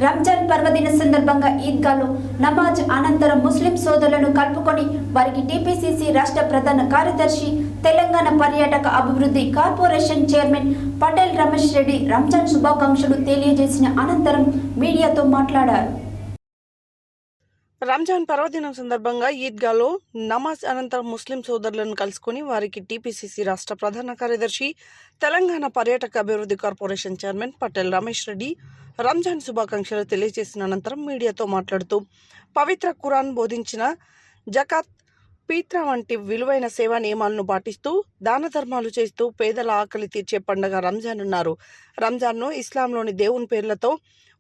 రంజాన్ పర్వదిన సందర్భంగా ఈద్గాలో నమాజ్ అనంతరం ముస్లిం సోదరులను కలుపుకొని వారికి టీపీసీసీ రాష్ట్ర ప్రధాన కార్యదర్శి తెలంగాణ పర్యాటక అభివృద్ధి కార్పొరేషన్ చైర్మన్ పటేల్ రమేష్ రెడ్డి రంజాన్ శుభాకాంక్షలు తెలియజేసిన అనంతరం మీడియాతో మాట్లాడారు. రంజాన్ పర్వదినం సందర్భంగా ఈద్గాలో నమాజ్ అనంతరం ముస్లిం సోదరులను కలుసుకుని వారికి టీపీసీసీ రాష్ట్ర ప్రధాన కార్యదర్శి తెలంగాణ పర్యాటక అభివృద్ధి కార్పొరేషన్ చైర్మన్ పటేల్ రమేష్ రెడ్డి రంజాన్ శుభాకాంక్షలు తెలియజేసిన అనంతరం మీడియాతో మాట్లాడుతూ పవిత్ర ఖురాన్ బోధించిన జకాత్, పీత్ర వంటి విలువైన సేవా నియమాలను పాటిస్తూ దాన ధర్మాలు చేస్తూ పేదల ఆకలి తీర్చే పండుగ రంజాన్ అన్నారు. రంజాన్ను ఇస్లాంలోని దేవుని పేర్లతో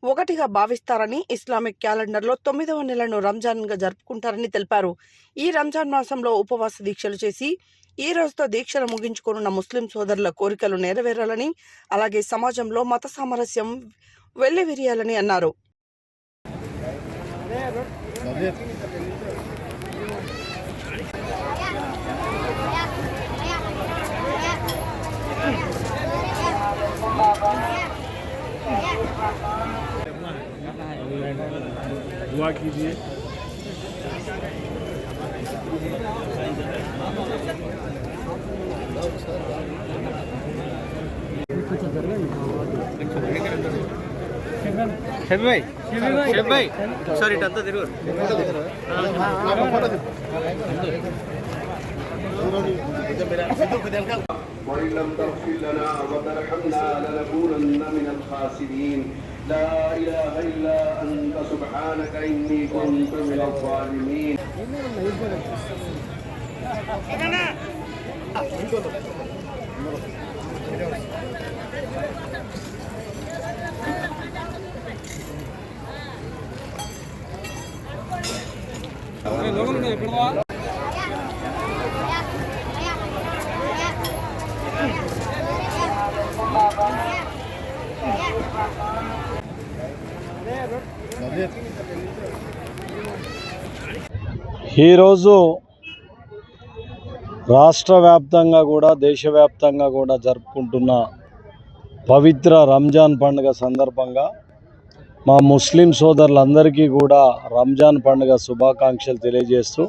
ఒకటిగా భావిస్తారని, ఇస్లామిక్ క్యాలెండర్లో 9వ నెలను రంజాన్గా జరుపుకుంటారని తెలిపారు. ఈ రంజాన్ మాసంలో ఉపవాస దీక్షలు చేసి ఈ రోజుతో దీక్షలు ముగించుకోనున్న ముస్లిం సోదరుల కోరికలు నెరవేరాలని, అలాగే సమాజంలో మత సామరస్యం వెల్లివిరియాలని అన్నారు. दुआ कीजिए। शेफ भाई सॉरी टंता जरूर وإن لم تغفر لنا وترحمنا لنكونن من الخاسرين لا إله إلا أنت سبحانك إني كنت من الظالمين. ఈరోజు రాష్ట్ర వ్యాప్తంగా కూడా దేశవ్యాప్తంగా కూడా జరుపుకుంటున్న పవిత్ర రంజాన్ పండుగ సందర్భంగా మా ముస్లిం సోదరులందరికీ కూడా రంజాన్ పండుగ శుభాకాంక్షలు తెలియజేస్తూ,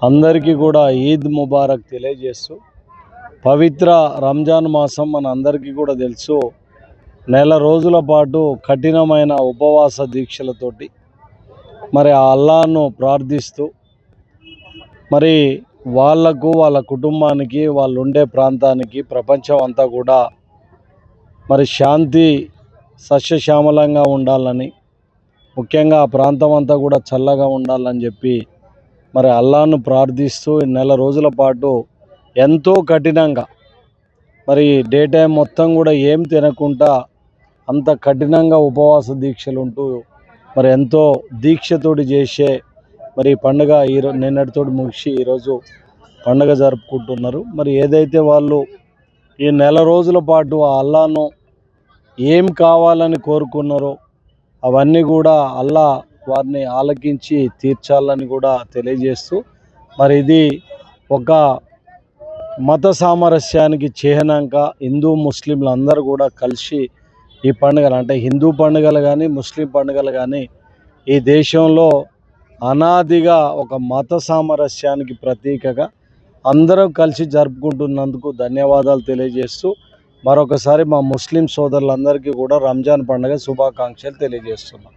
అందరికీ కూడా ఈద్ ముబారక్ తెలియజేస్తూ, పవిత్ర రంజాన్ మాసం మన అందరికీ కూడా తెలుసు, నెల రోజుల పాటు కఠినమైన ఉపవాస దీక్షలతోటి మరి ఆ అల్లాహ్ను ప్రార్థిస్తూ మరి వాళ్లకు, వాళ్ళ కుటుంబానికి, వాళ్ళు ఉండే ప్రాంతానికి, ప్రపంచం అంతా కూడా మరి శాంతి సస్యశ్యామలంగా ఉండాలని, ముఖ్యంగా ఆ ప్రాంతం అంతా కూడా చల్లగా ఉండాలని చెప్పి మరి అల్లాహ్ను ప్రార్థిస్తూ నెల రోజుల పాటు ఎంతో కఠినంగా మరి డే టైం మొత్తం కూడా ఏం తినకుండా అంత కఠినంగా ఉపవాస దీక్షలు ఉంటూ మరి ఎంతో దీక్షతోటి చేసే మరి పండుగ నిన్నటితోటి ముగిసి ఈరోజు పండుగ జరుపుకుంటున్నారు. మరి ఏదైతే వాళ్ళు ఈ నెల రోజుల పాటు ఆ అల్లాహ్ను ఏం కావాలని కోరుకున్నారో అవన్నీ కూడా అల్లాహ్ వారిని ఆలకించి తీర్చాలని కూడా తెలియజేస్తూ, మరి ఇది ఒక మత సామరస్యానికి చిహ్నంగా హిందూ ముస్లింలు అందరూ కూడా కలిసి ఈ పండుగలు, అంటే హిందూ పండుగలు కానీ ముస్లిం పండుగలు కానీ ఈ దేశంలో అనాదిగా ఒక మత సామరస్యానికి ప్రతీకగా అందరం కలిసి జరుపుకుంటున్నందుకు ధన్యవాదాలు తెలియజేస్తూ మరొకసారి మా ముస్లిం సోదరులందరికీ కూడా రంజాన్ పండుగ శుభాకాంక్షలు తెలియజేస్తున్నాం.